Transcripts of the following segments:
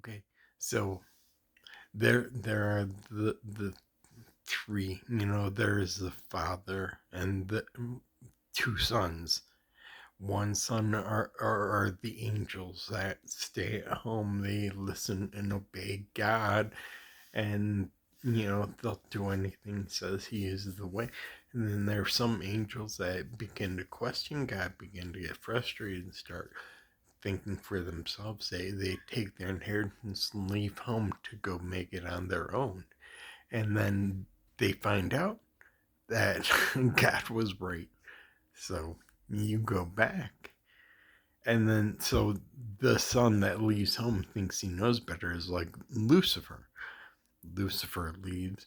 Okay, so there are the three. There's the father and the two sons. One son are the angels that stay at home. They listen and obey God, and they'll do anything he says. He is the way. And then there are some angels that begin to question God, begin to get frustrated, and start thinking for themselves. They take their inheritance and leave home to go make it on their own. And then they find out that God was right. So you go back. And then, so the son that leaves home thinks he knows better is like Lucifer. Lucifer leaves.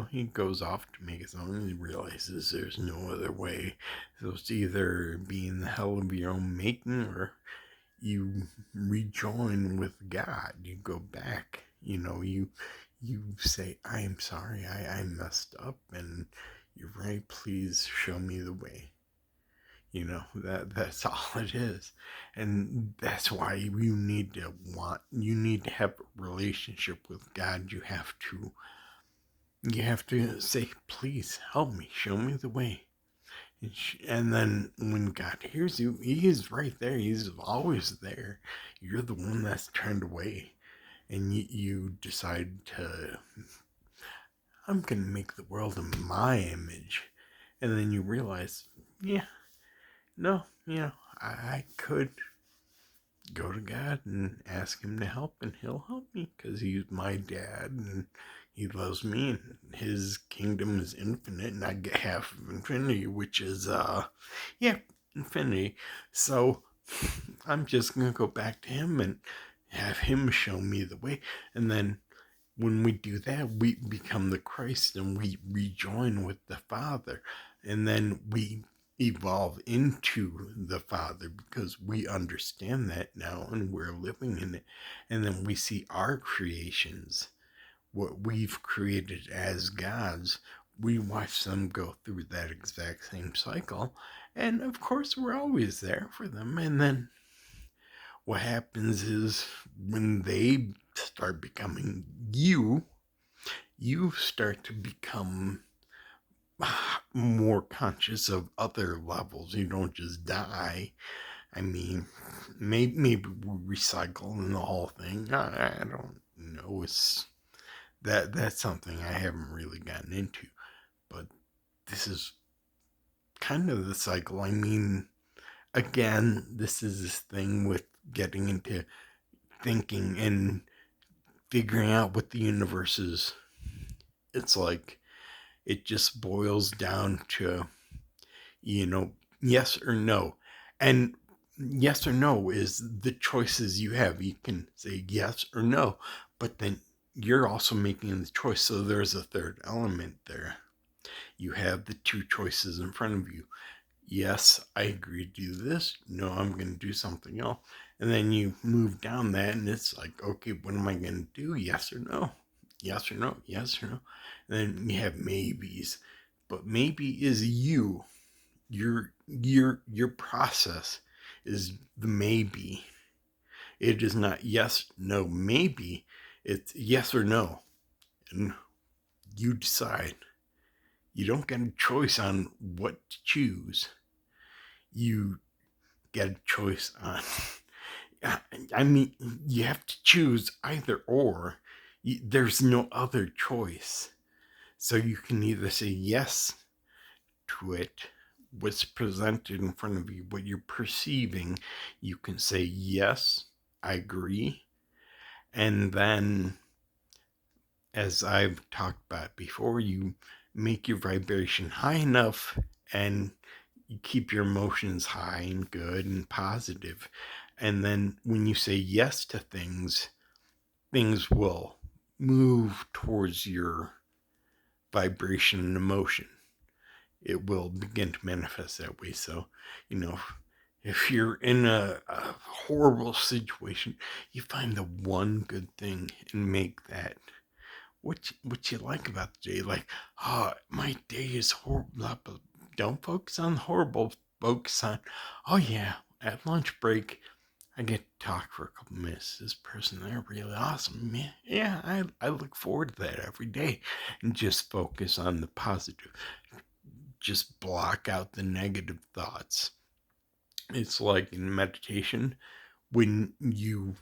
He goes off to make his own and he realizes there's no other way. So it's either be in the hell of your own making or you rejoin with God. You go back. You say, I am sorry, I messed up and you're right, please show me the way. That's all it is. And that's why you need to have a relationship with God. You have to say, please help me, show me the way. And then when God hears you, he is right there. He's always there. You're the one that's turned away. And you decide to, I'm going to make the world in my image. And then you realize, yeah, no, I could go to God and ask him to help, and he'll help me because he's my dad and he loves me, and his kingdom is infinite, and I get half of infinity, which is infinity. So I'm just gonna go back to him and have him show me the way. And then when we do that, we become the Christ and we rejoin with the Father. And then we evolve into the Father because we understand that now and we're living in it. And then we see our creations, what we've created as gods. We watch them go through that exact same cycle. And of course, we're always there for them. And then what happens is when they start becoming you start to become more conscious of other levels. You don't just die. I mean, maybe we recycle and the whole thing. I don't know. That's something I haven't really gotten into. But this is kind of the cycle. I mean, again, this is this thing with getting into thinking and figuring out what the universe is. It's like it just boils down to, yes or no. And yes or no is the choices you have. You can say yes or no, but then you're also making the choice. So there's a third element there. You have the two choices in front of you. Yes, I agree to do this. No, I'm going to do something else. And then you move down that and it's like, okay, what am I going to do? Yes or no? Yes or no? Yes or no? And then you have maybes. But maybe is you. Your process is the maybe. It is not yes, no, maybe. It's yes or no. And you decide. You don't get a choice on what to choose. You get a choice on. I mean, you have to choose either or. There's no other choice. So you can either say yes to it, what's presented in front of you, what you're perceiving. You can say yes, I agree. And then, as I've talked about before, you make your vibration high enough and you keep your emotions high and good and positive. And then when you say yes to things, things will move towards your vibration and emotion. It will begin to manifest that way. So, if you're in a horrible situation, you find the one good thing and make that what you like about the day. Like, my day is horrible. Don't focus on the horrible. Focus on, oh yeah, at lunch break, I get to talk for a couple minutes. This person, they're really awesome. Man. Yeah, I look forward to that every day and just focus on the positive. Just block out the negative thoughts. It's like in meditation, when you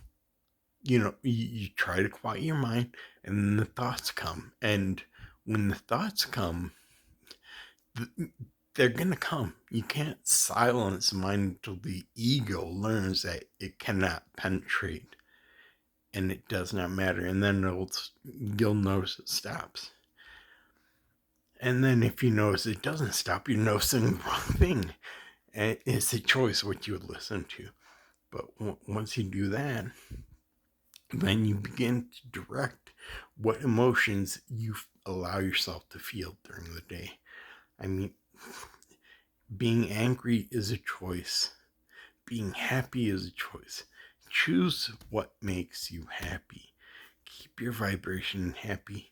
try to quiet your mind and then the thoughts come. And when the thoughts come, they're gonna come. You can't silence the mind until the ego learns that it cannot penetrate and it does not matter. And then you'll notice it stops. And then if you notice it doesn't stop, you're noticing the wrong thing. And it's a choice what you would listen to. But once you do that, then you begin to direct what emotions you allow yourself to feel during the day. I mean, being angry is a choice. Being happy is a choice. Choose what makes you happy. Keep your vibration happy,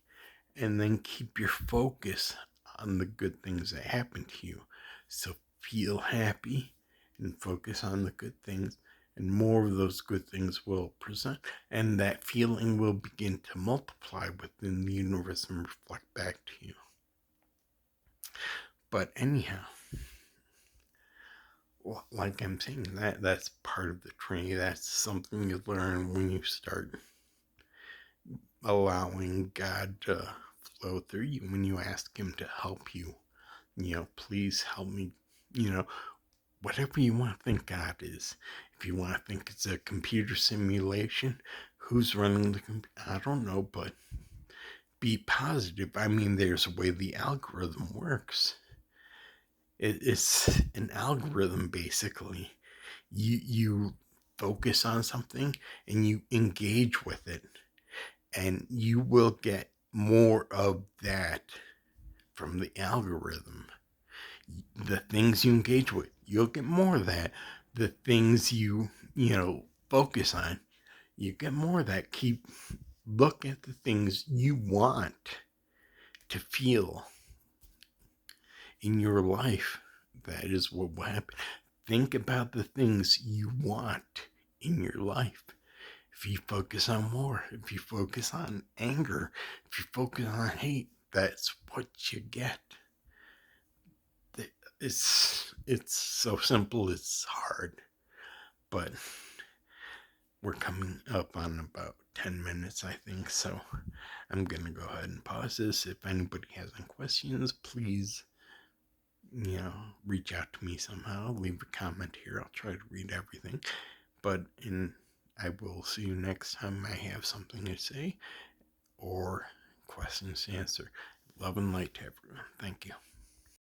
and then keep your focus on the good things that happen to you. So feel happy and focus on the good things, and more of those good things will present, and that feeling will begin to multiply within the universe and reflect back to you. But anyhow, like I'm saying, that's part of the training. That's something you learn when you start allowing God to flow through you, when you ask Him to help you. Please help me, whatever you want to think God is. If you want to think it's a computer simulation, who's running the computer? I don't know, but be positive. I mean, there's a way the algorithm works. It's an algorithm, basically. You focus on something and you engage with it, and you will get more of that from the algorithm. The things you engage with, you'll get more of that. The things you focus on, you get more of that. Look at the things you want to feel in your life. That is what will happen. Think about the things you want in your life. If you focus on war, if you focus on anger, if you focus on hate, that's what you get. It's so simple, it's hard. But we're coming up on about 10 minutes, I think, so I'm going to go ahead and pause this. If anybody has any questions, please, reach out to me somehow. Leave a comment here. I'll try to read everything. But I will see you next time I have something to say or questions to answer. Love and light to everyone. Thank you.